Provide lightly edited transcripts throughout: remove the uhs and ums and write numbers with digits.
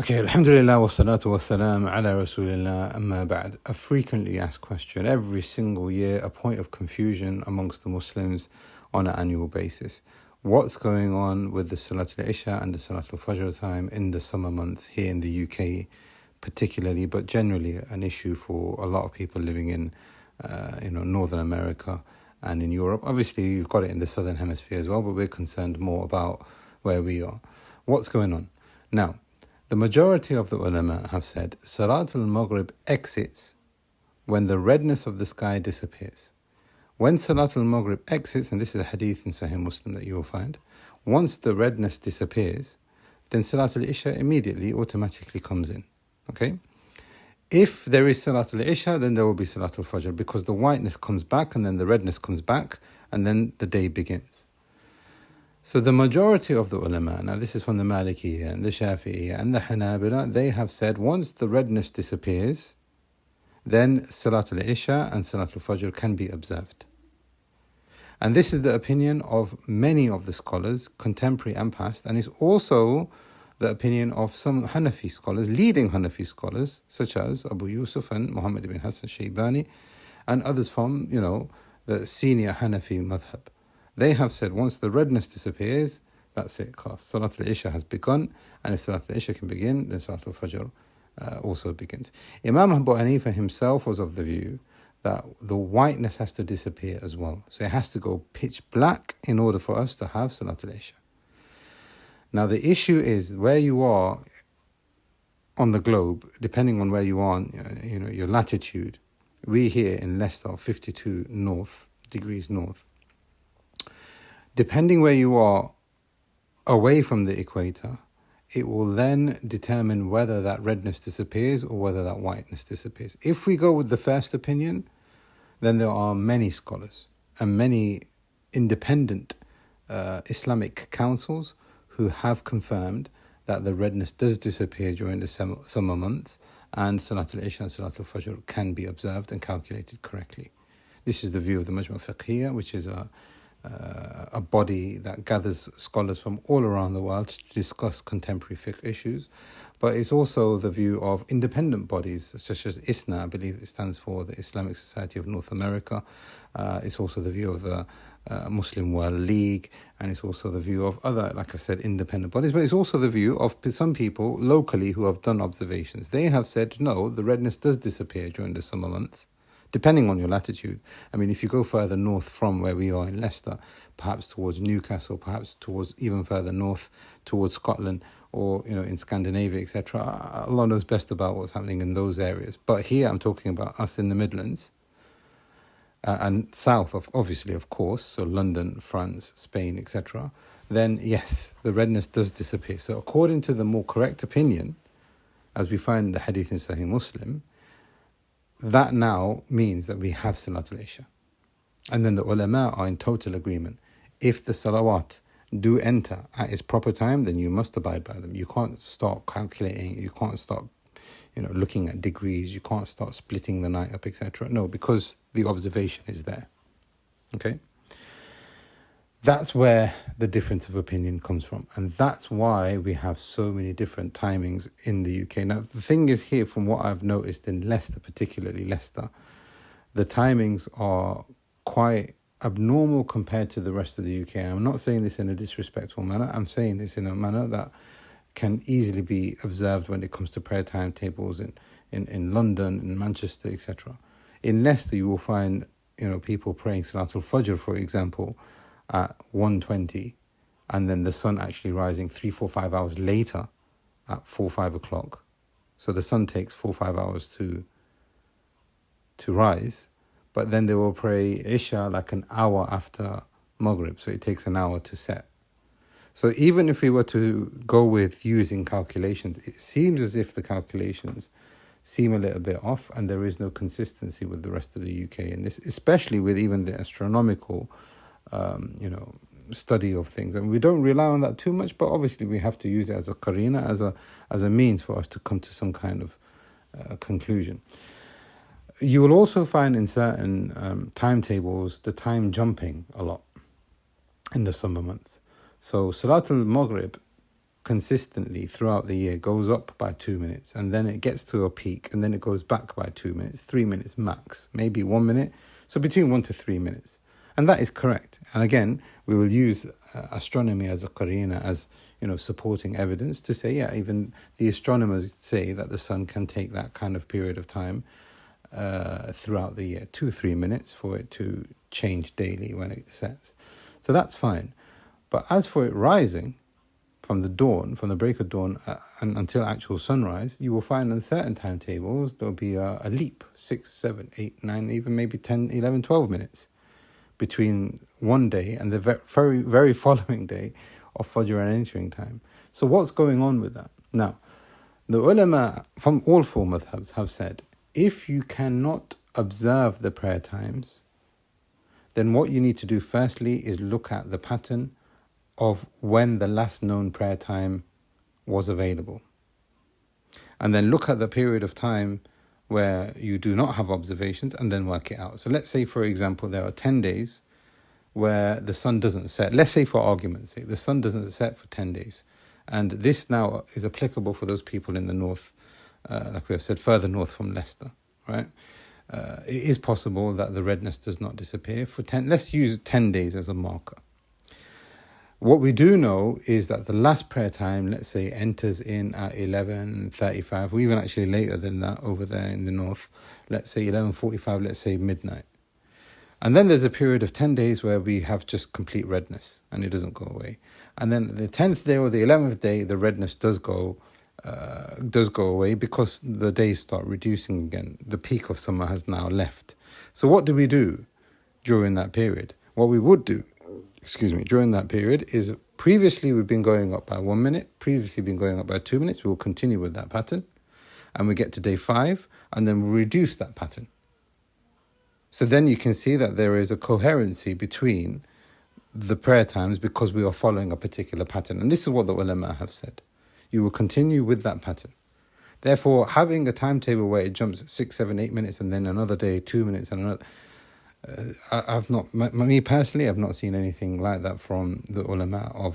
Okay, alhamdulillah wa salatu wa salam ala rasulillah amma ba'd. A frequently asked question every single year, a point of confusion amongst the Muslims on an annual basis. What's going on with the Salatul Isha and the Salatul Fajr time in the summer months here in the UK particularly, but generally an issue for a lot of people living in Northern America and in Europe. Obviously, you've got it in the Southern Hemisphere as well, but we're concerned more about where we are. What's going on? Now, the majority of the ulama have said Salatul Maghrib exits when the redness of the sky disappears. When Salatul Maghrib exits, and this is a hadith in Sahih Muslim that you will find, once the redness disappears, then Salatul Isha immediately, automatically comes in. Okay? If there is Salatul Isha, then there will be Salatul Fajr, because the whiteness comes back and then the redness comes back and then the day begins. So the majority of the ulama, now this is from the Malikiyya and the Shafi'iyya and the Hanabila, they have said once the redness disappears, then Salatul Isha and Salatul Fajr can be observed. And this is the opinion of many of the scholars, contemporary and past, and it's also the opinion of some Hanafi scholars, leading Hanafi scholars, such as Abu Yusuf and Muhammad ibn Hassan Shaybani, and others from, the senior Hanafi madhab. They have said once the redness disappears, that's it, class. Salatul Isha has begun, and if Salatul Isha can begin, then Salatul Fajr also begins. Imam Abu Hanifa himself was of the view that the whiteness has to disappear as well. So it has to go pitch black in order for us to have Salatul Isha. Now the issue is where you are on the globe, depending on where you are, your latitude. We here in Leicester, 52 degrees north. Depending where you are away from the equator, it will then determine whether that redness disappears or whether that whiteness disappears. If we go with the first opinion, then there are many scholars and many independent Islamic councils who have confirmed that the redness does disappear during the summer months, and Salatul Isha and Salatul Fajr can be observed and calculated correctly. This is the view of the Majma' Fiqhiyya, which is a body that gathers scholars from all around the world to discuss contemporary fiqh issues. But it's also the view of independent bodies such as ISNA, I believe it stands for the Islamic Society of North America. It's also the view of the Muslim World League, and it's also the view of other, like I said, independent bodies. But it's also the view of some people locally who have done observations. They have said, no, the redness does disappear during the summer months, depending on your latitude. I mean, if you go further north from where we are in Leicester, perhaps towards Newcastle, perhaps towards even further north, towards Scotland, or in Scandinavia, etc., Allah knows best about what's happening in those areas. But here I'm talking about us in the Midlands, and south, obviously, of course, so London, France, Spain, etc., then yes, the redness does disappear. So according to the more correct opinion, as we find in the hadith in Sahih Muslim, that now means that we have Salatul Isha. And then the ulama are in total agreement. If the salawat do enter at its proper time, then you must abide by them. You can't start calculating, you can't start looking at degrees, you can't start splitting the night up, etc. No, because the observation is there. Okay? That's where the difference of opinion comes from. And that's why we have so many different timings in the UK. Now, the thing is here, from what I've noticed in Leicester, particularly Leicester, the timings are quite abnormal compared to the rest of the UK. I'm not saying this in a disrespectful manner. I'm saying this in a manner that can easily be observed when it comes to prayer timetables in London, in Manchester, etc. In Leicester, you will find people praying Salatul Fajr, for example, at 1:20, and then the sun actually rising 3, 4, 5 hours later at 4, 5 o'clock. So the sun takes 4, 5 hours to rise, but then they will pray Isha like an hour after Maghrib, so it takes an hour to set. So even if we were to go with using calculations, it seems as if the calculations seem a little bit off, and there is no consistency with the rest of the UK in this, especially with even the astronomical study of things. And we don't rely on that too much, but obviously we have to use it as a qarina, as a means for us to come to some kind of conclusion. You will also find in certain timetables the time jumping a lot in the summer months. So Salatul Maghrib consistently throughout the year goes up by 2 minutes, and then it gets to a peak, and then it goes back by 2 minutes, 3 minutes max, maybe 1 minute. So between 1 to 3 minutes. And that is correct. And again, we will use astronomy as a qarina, as supporting evidence to say, yeah, even the astronomers say that the sun can take that kind of period of time throughout the year, 2-3 minutes for it to change daily when it sets. So that's fine. But as for it rising from the dawn, from the break of dawn and until actual sunrise, you will find on certain timetables there'll be a leap, 6, 7, 8, 9, even maybe 10, 11, 12 minutes between one day and the very, very following day of Fajr and entering time. So what's going on with that? Now, the ulama from all four madhabs have said, if you cannot observe the prayer times, then what you need to do firstly is look at the pattern of when the last known prayer time was available. And then look at the period of time where you do not have observations and then work it out. So let's say, for example, there are 10 days where the sun doesn't set. Let's say, for argument's sake, the sun doesn't set for 10 days. And this now is applicable for those people in the north, like we have said, further north from Leicester, right? It is possible that the redness does not disappear for 10. Let's use 10 days as a marker. What we do know is that the last prayer time, let's say, enters in at 11:35, or even actually later than that over there in the north. Let's say 11:45, let's say midnight. And then there's a period of 10 days where we have just complete redness and it doesn't go away. And then the 10th day or the 11th day, the redness does go away because the days start reducing again. The peak of summer has now left. So what do we do during that period? What we would do, during that period is, previously we've been going up by 1 minute, previously been going up by 2 minutes. We'll continue with that pattern. And we get to day 5, and then we'll reduce that pattern. So then you can see that there is a coherency between the prayer times because we are following a particular pattern. And this is what the ulama have said. You will continue with that pattern. Therefore, having a timetable where it jumps 6, 7, 8 minutes and then another day 2 minutes and another, me personally, I've not seen anything like that from the ulama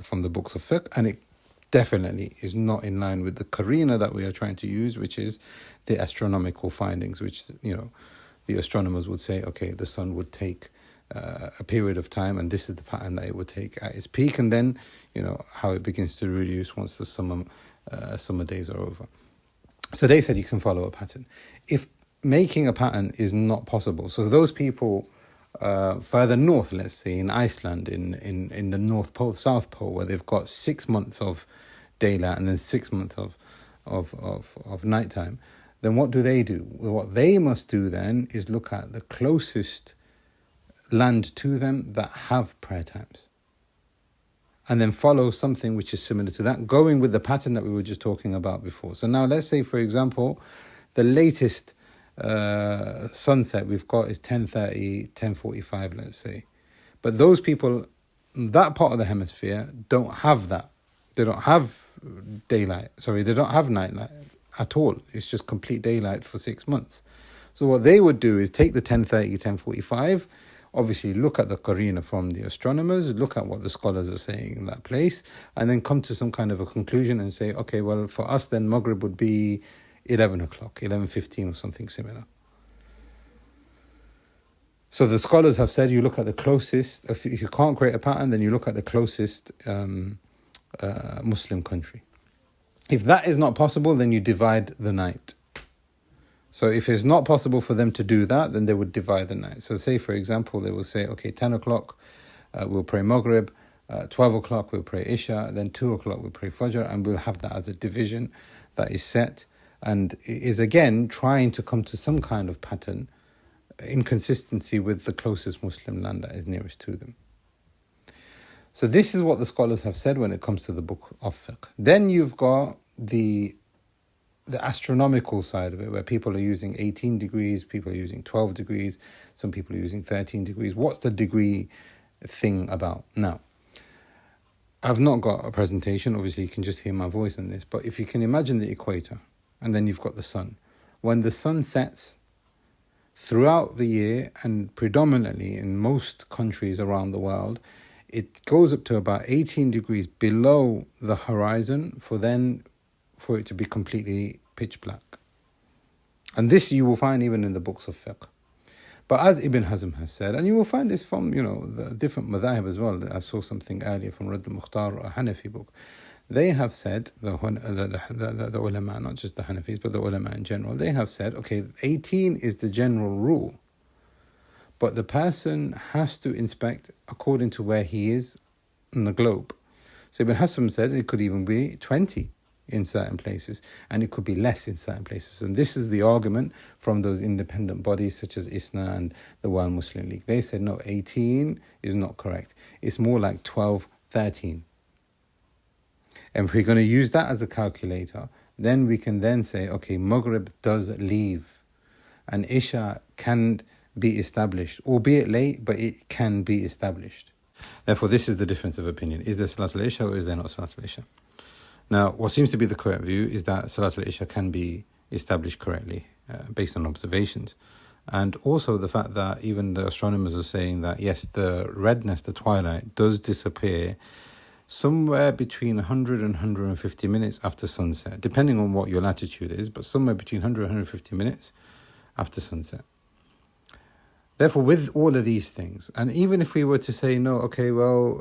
from the books of fiqh, and it definitely is not in line with the qarina that we are trying to use, which is the astronomical findings, which the astronomers would say, okay, the sun would take a period of time, and this is the pattern that it would take at its peak, and then how it begins to reduce once the summer days are over. So they said you can follow a pattern. If making a pattern is not possible, so those people further north, let's say in Iceland, in the North Pole, South Pole, where they've got 6 months of daylight and then 6 months of nighttime, then what do? What they must do then is look at the closest land to them that have prayer times, and then follow something which is similar to that, going with the pattern that we were just talking about before. So now let's say, for example, the latest sunset we've got is 10:30, 10:45, let's say. But those people, that part of the hemisphere, don't have that. They don't have daylight. Sorry, they don't have nightlight at all. It's just complete daylight for 6 months. So what they would do is take the 10:30, 10:45, obviously look at the qarina from the astronomers, look at what the scholars are saying in that place, and then come to some kind of a conclusion and say, okay, well, for us then Maghrib would be 11 o'clock, 11:15 or something similar. So the scholars have said you look at the closest, if you can't create a pattern, then you look at the closest Muslim country. If that is not possible, then you divide the night. So if it's not possible for them to do that, then they would divide the night. So say, for example, they will say, okay, 10 o'clock, we'll pray Maghrib, 12 o'clock, we'll pray Isha, then 2 o'clock, we'll pray Fajr, and we'll have that as a division that is set. And it is again trying to come to some kind of pattern in consistency with the closest Muslim land that is nearest to them. So this is what the scholars have said when it comes to the book of fiqh. Then you've got the astronomical side of it, where people are using 18 degrees, people are using 12 degrees, some people are using 13 degrees. What's the degree thing about? Now, I've not got a presentation, obviously you can just hear my voice on this, but if you can imagine the equator, and then you've got the sun. When the sun sets throughout the year, and predominantly in most countries around the world, it goes up to about 18 degrees below the horizon for it to be completely pitch black. And this you will find even in the books of fiqh. But as Ibn Hazm has said, and you will find this from, the different madhahib as well. I saw something earlier from Radd al-Mukhtar, a Hanafi book. They have said, the ulama, not just the Hanafis, but the ulama in general, they have said, okay, 18 is the general rule. But the person has to inspect according to where he is on the globe. So Ibn Hazm said it could even be 20 in certain places, and it could be less in certain places. And this is the argument from those independent bodies such as ISNA and the World Muslim League. They said, no, 18 is not correct. It's more like 12, 13. And if we're going to use that as a calculator, then we can then say, okay, Maghrib does leave, and Isha can be established, albeit late, but it can be established. Therefore, this is the difference of opinion. Is there Salatul Isha or is there not Salatul Isha? Now, what seems to be the correct view is that Salatul Isha can be established correctly based on observations. And also the fact that even the astronomers are saying that, yes, the redness, the twilight, does disappear somewhere between 100 and 150 minutes after sunset, depending on what your latitude is, but somewhere between 100 and 150 minutes after sunset. Therefore, with all of these things, and even if we were to say, no, okay, well,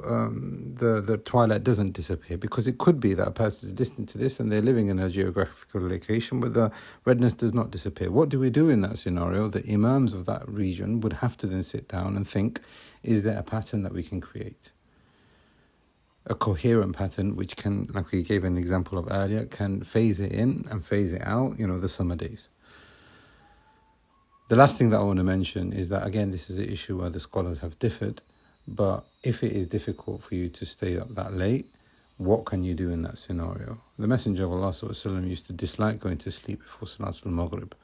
the twilight doesn't disappear, because it could be that a person is distant to this and they're living in a geographical location where the redness does not disappear. What do we do in that scenario? The imams of that region would have to then sit down and think, is there a pattern that we can create? A coherent pattern which can, like we gave an example of earlier, can phase it in and phase it out, the summer days. The last thing that I want to mention is that, again, this is an issue where the scholars have differed, but if it is difficult for you to stay up that late, what can you do in that scenario? The Messenger of Allah ﷺ used to dislike going to sleep before Salatul Maghrib.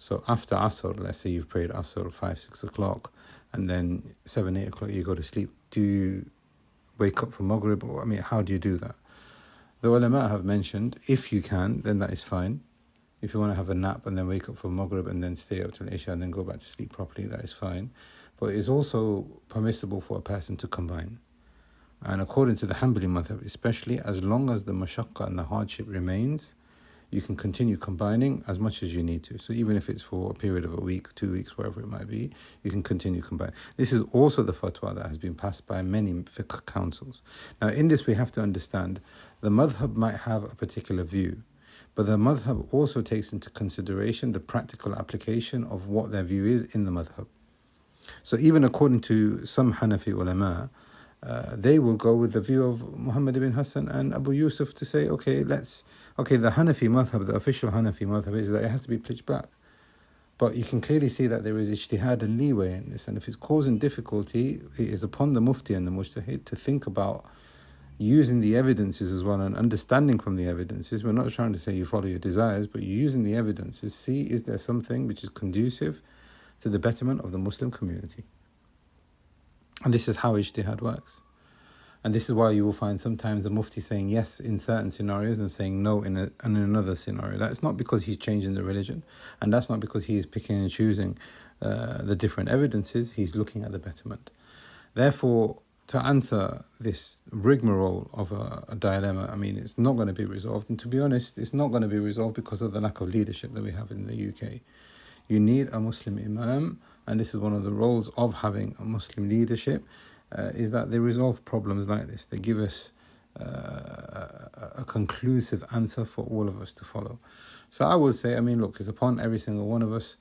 So after Asr, let's say you've prayed Asr 5, 6 o'clock, and then 7, 8 o'clock you go to sleep. Do you wake up for Maghrib? Or, how do you do that? The ulama have mentioned, if you can, then that is fine. If you want to have a nap and then wake up for Maghrib and then stay up till Isha and then go back to sleep properly, that is fine. But it is also permissible for a person to combine. And according to the Hanbali madhab, especially, as long as the mashaqqa and the hardship remains, you can continue combining as much as you need to. So even if it's for a period of a week, 2 weeks, wherever it might be, you can continue combining. This is also the fatwa that has been passed by many fiqh councils. Now in this we have to understand, the madhab might have a particular view, but the madhab also takes into consideration the practical application of what their view is in the madhab. So even according to some Hanafi ulama, they will go with the view of Muhammad ibn Hassan and Abu Yusuf to say, the Hanafi madhab, the official Hanafi madhab is that it has to be pitch black. But you can clearly see that there is ijtihad and leeway in this, and if it's causing difficulty, it is upon the mufti and the mujtahid to think about using the evidences as well and understanding from the evidences. We're not trying to say you follow your desires, but you're using the evidences. See, is there something which is conducive to the betterment of the Muslim community? And this is how ijtihad works. And this is why you will find sometimes the mufti saying yes in certain scenarios and saying no in another scenario. That's not because he's changing the religion, and that's not because he is picking and choosing the different evidences. He's looking at the betterment. Therefore, to answer this rigmarole of a dilemma, it's not going to be resolved. And to be honest, it's not going to be resolved because of the lack of leadership that we have in the UK. You need a Muslim imam, and this is one of the roles of having a Muslim leadership, is that they resolve problems like this. They give us a conclusive answer for all of us to follow. So I would say, look, it's upon every single one of us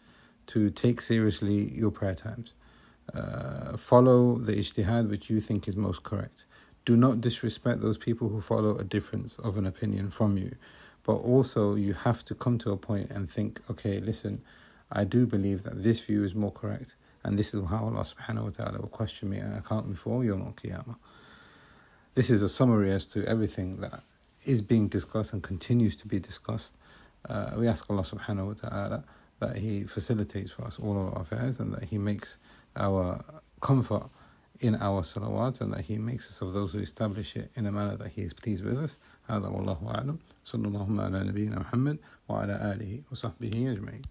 to take seriously your prayer times. Follow the ijtihad which you think is most correct. Do not disrespect those people who follow a difference of an opinion from you. But also you have to come to a point and think, okay, listen, I do believe that this view is more correct, and this is how Allah subhanahu wa ta'ala will question me and account me for Yawm al-Qiyamah. This is a summary as to everything that is being discussed and continues to be discussed. We ask Allah subhanahu wa ta'ala that He facilitates for us all our affairs, and that He makes our comfort in our salawat, and that He makes us of those who establish it in a manner that He is pleased with us. هذا والله أعلم. صلى الله على نبينا محمد وعلى آله وصحبه أجمعين.